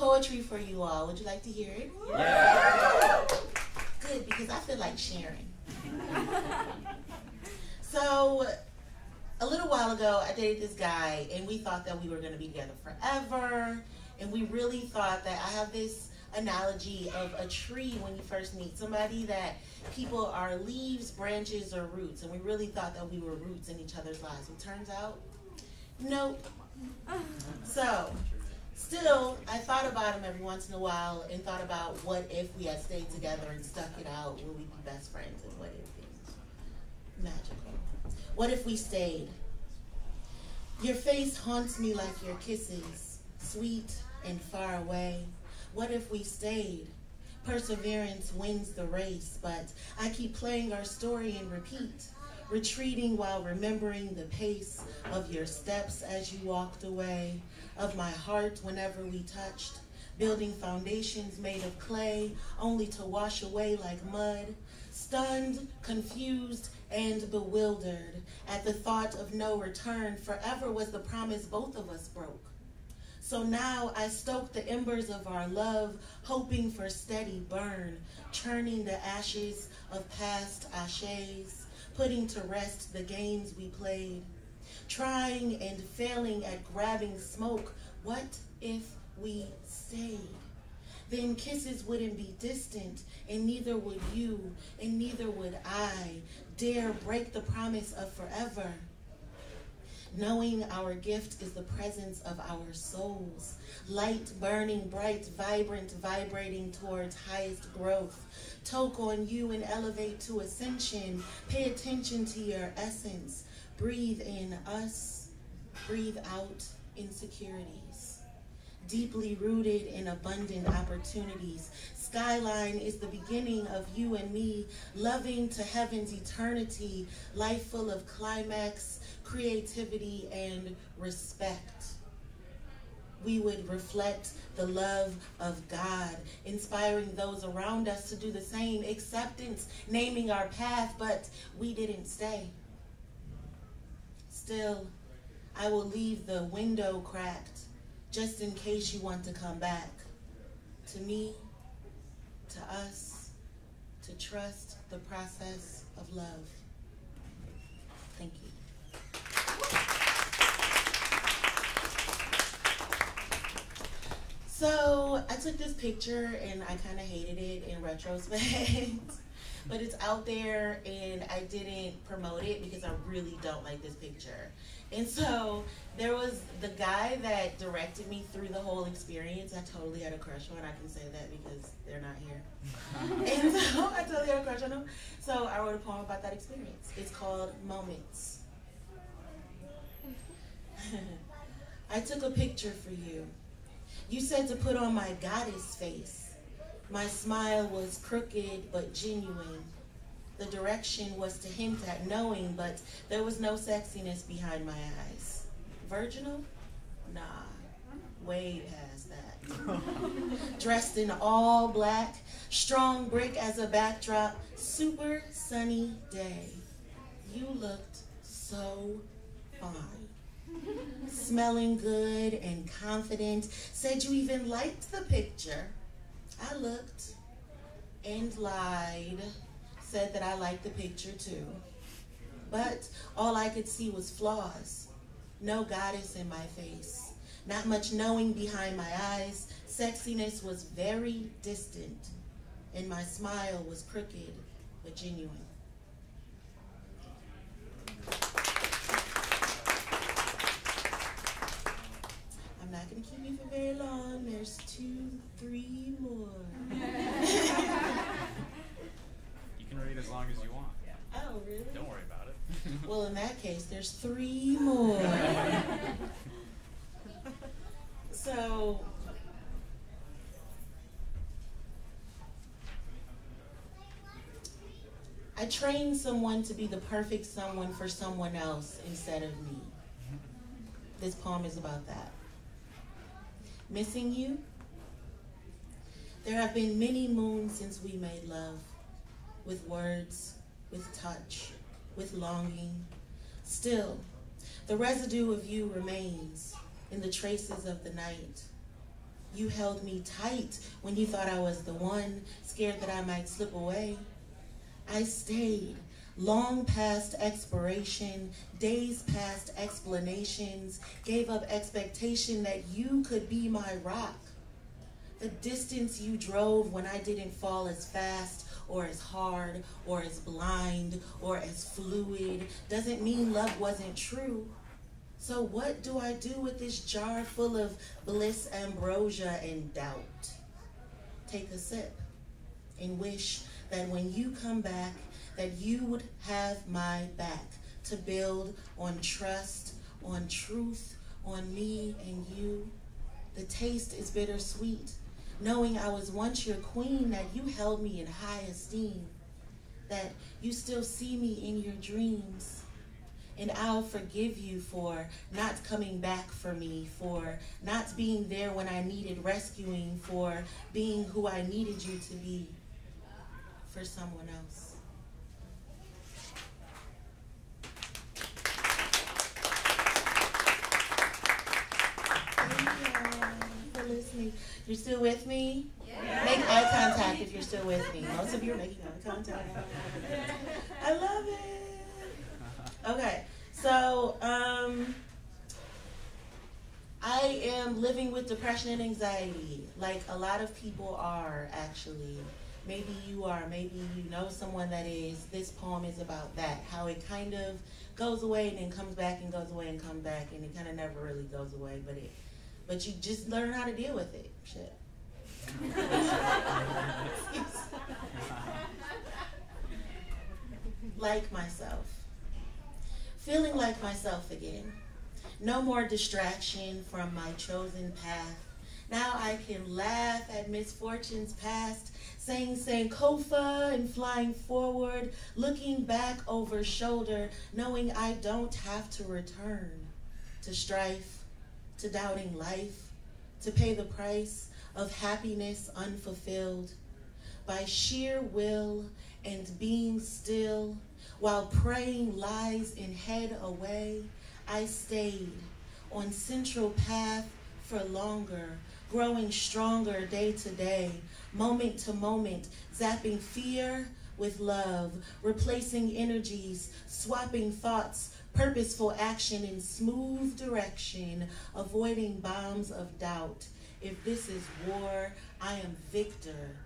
poetry for you all. Would you like to hear it? Yeah. Good, because I feel like sharing. So, a little while ago, I dated this guy, and we thought that we were going to be together forever. And we really thought that I have this analogy of a tree when you first meet somebody, that people are leaves, branches, or roots. And we really thought that we were roots in each other's lives. It turns out, nope. So, still, I thought about him every once in a while and thought about what if we had stayed together and stuck it out, would we be best friends, and what if things magical. What if we stayed? Your face haunts me like your kisses, sweet and far away. What if we stayed? Perseverance wins the race, but I keep playing our story in repeat, retreating while remembering the pace of your steps as you walked away, of my heart whenever we touched, building foundations made of clay, only to wash away like mud, stunned, confused, and bewildered at the thought of no return. Forever was the promise both of us broke. So now I stoke the embers of our love, hoping for steady burn, churning the ashes of past ashes, putting to rest the games we played, trying and failing at grabbing smoke. What if we stayed? Then kisses wouldn't be distant, and neither would you, and neither would I dare break the promise of forever. Knowing our gift is the presence of our souls, light burning bright, vibrant, vibrating towards highest growth. Toke on you and elevate to ascension. Pay attention to your essence. Breathe in us, breathe out insecurities. Deeply rooted in abundant opportunities. Skyline is the beginning of you and me, loving to heaven's eternity, life full of climax, creativity, and respect. We would reflect the love of God, inspiring those around us to do the same. Acceptance, naming our path, but we didn't stay. Still, I will leave the window cracked, just in case you want to come back. To me, to us, to trust the process of love. Thank you. So I took this picture and I kind of hated it in retrospect, but it's out there and I didn't promote it because I really don't like this picture. And so there was the guy that directed me through the whole experience. I totally had a crush on. I can say that because they're not here. And so I totally had a crush on him. So I wrote a poem about that experience. It's called Moments. I took a picture for you. You said to put on my goddess face. My smile was crooked but genuine. The direction was to hint at knowing, but there was no sexiness behind my eyes. Virginal? Nah, way past that. Dressed in all black, strong brick as a backdrop, super sunny day. You looked so fine. Smelling good and confident, said you even liked the picture. I looked and lied, said that I liked the picture too. But all I could see was flaws. No goddess in my face. Not much knowing behind my eyes. Sexiness was very distant, and my smile was crooked but genuine. I'm not going to keep you for very long. There's 2, 3 more. You can read as long as you want. Oh, really? Don't worry about it. Well, in that case, there's 3 more. So, I trained someone to be the perfect someone for someone else instead of me. This poem is about that. Missing you? There have been many moons since we made love, with words, with touch, with longing. Still, the residue of you remains in the traces of the night. You held me tight when you thought I was the one, scared that I might slip away. I stayed, long past expiration, days past explanations, gave up expectation that you could be my rock. The distance you drove when I didn't fall as fast or as hard or as blind or as fluid doesn't mean love wasn't true. So what do I do with this jar full of bliss, ambrosia, and doubt? Take a sip and wish that when you come back, that you would have my back to build on trust, on truth, on me and you. The taste is bittersweet, knowing I was once your queen, that you held me in high esteem, that you still see me in your dreams. And I'll forgive you for not coming back for me, for not being there when I needed rescuing, for being who I needed you to be for someone else. Thank you for listening. You're still with me? Yeah. Make eye contact if you're still with me. Most of you are making eye contact. I love it. Okay, so I am living with depression and anxiety, like a lot of people are actually. Maybe you are, maybe you know someone that is. This poem is about that, how it kind of goes away and then comes back and goes away and comes back, and it kind of never really goes away, but you just learn how to deal with it. Shit. Like myself. Feeling like myself again. No more distraction from my chosen path. Now I can laugh at misfortunes past, saying Sankofa and flying forward, looking back over shoulder, knowing I don't have to return to strife, to doubting life, to pay the price of happiness unfulfilled. By sheer will and being still, while praying lies in head away, I stayed on central path for longer, growing stronger day to day, moment to moment, zapping fear with love, replacing energies, swapping thoughts, purposeful action in smooth direction, avoiding bombs of doubt. If this is war, I am victor.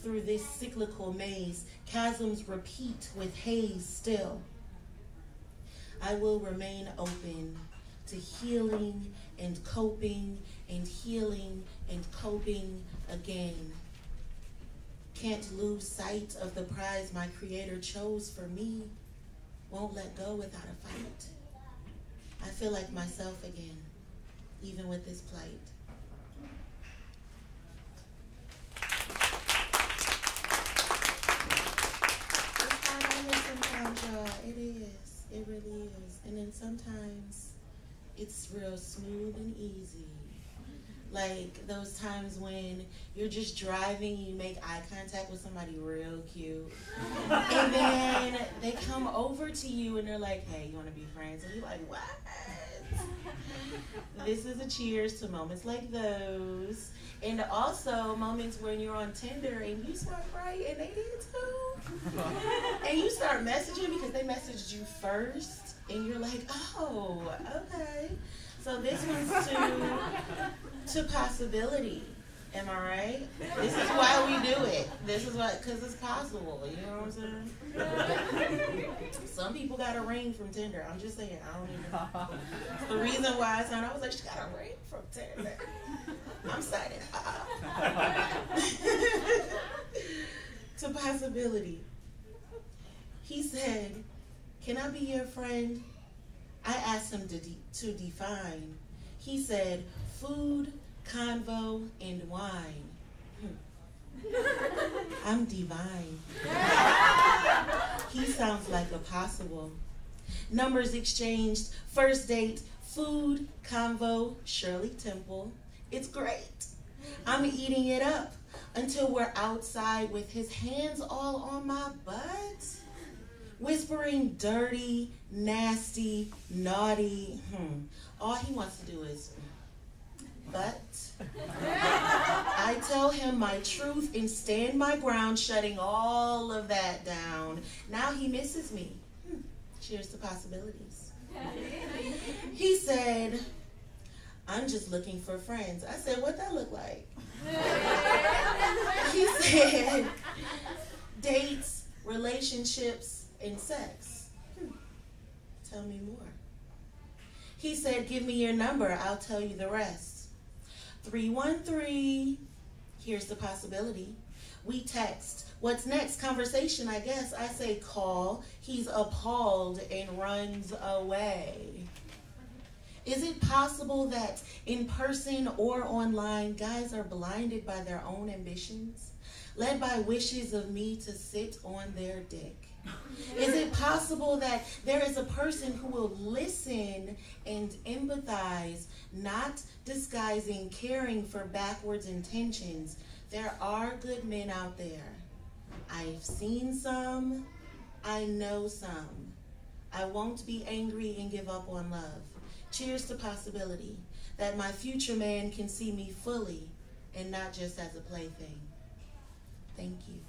Through this cyclical maze, chasms repeat with haze still. I will remain open to healing and coping and healing and coping again. Can't lose sight of the prize my creator chose for me. Won't let go without a fight. I feel like myself again, even with this plight. It's hard on me sometimes, y'all. It is. It really is. And then sometimes it's real smooth and easy. Like those times when you're just driving, you make eye contact with somebody real cute, and then they come over to you and they're like, hey, you want to be friends? And you're like, what? This is a cheers to moments like those. And also moments when you're on Tinder and you swipe right and they did too. And you start messaging because they messaged you first. And you're like, oh, okay. So this one's to possibility. Am I right? This is why we do it. This is why, because it's possible. You know what I'm saying? Some people got a ring from Tinder. I'm just saying, I don't even know. It's the reason why I was like, she got a ring from Tinder. I'm signing up. To possibility. He said, can I be your friend? I asked him to define. He said, food, convo, and wine. I'm divine. He sounds like a possible. Numbers exchanged, first date, food, convo, Shirley Temple. It's great. I'm eating it up until we're outside with his hands all on my butt. Whispering dirty, nasty, naughty. All he wants to do is But I tell him my truth and stand my ground, shutting all of that down. Now he misses me. Cheers to possibilities. He said, I'm just looking for friends. I said, what that look like? He said, dates, relationships, and sex. Tell me more. He said, give me your number. I'll tell you the rest. 313. Here's the possibility. We text. What's next? Conversation, I guess. I say call. He's appalled and runs away. Is it possible that in person or online, guys are blinded by their own ambitions, led by wishes of me to sit on their dick? Is it possible that there is a person who will listen and empathize, not disguising caring for backwards intentions? There are good men out there. I've seen some. I know some. I won't be angry and give up on love. Cheers to possibility that my future man can see me fully and not just as a plaything. Thank you.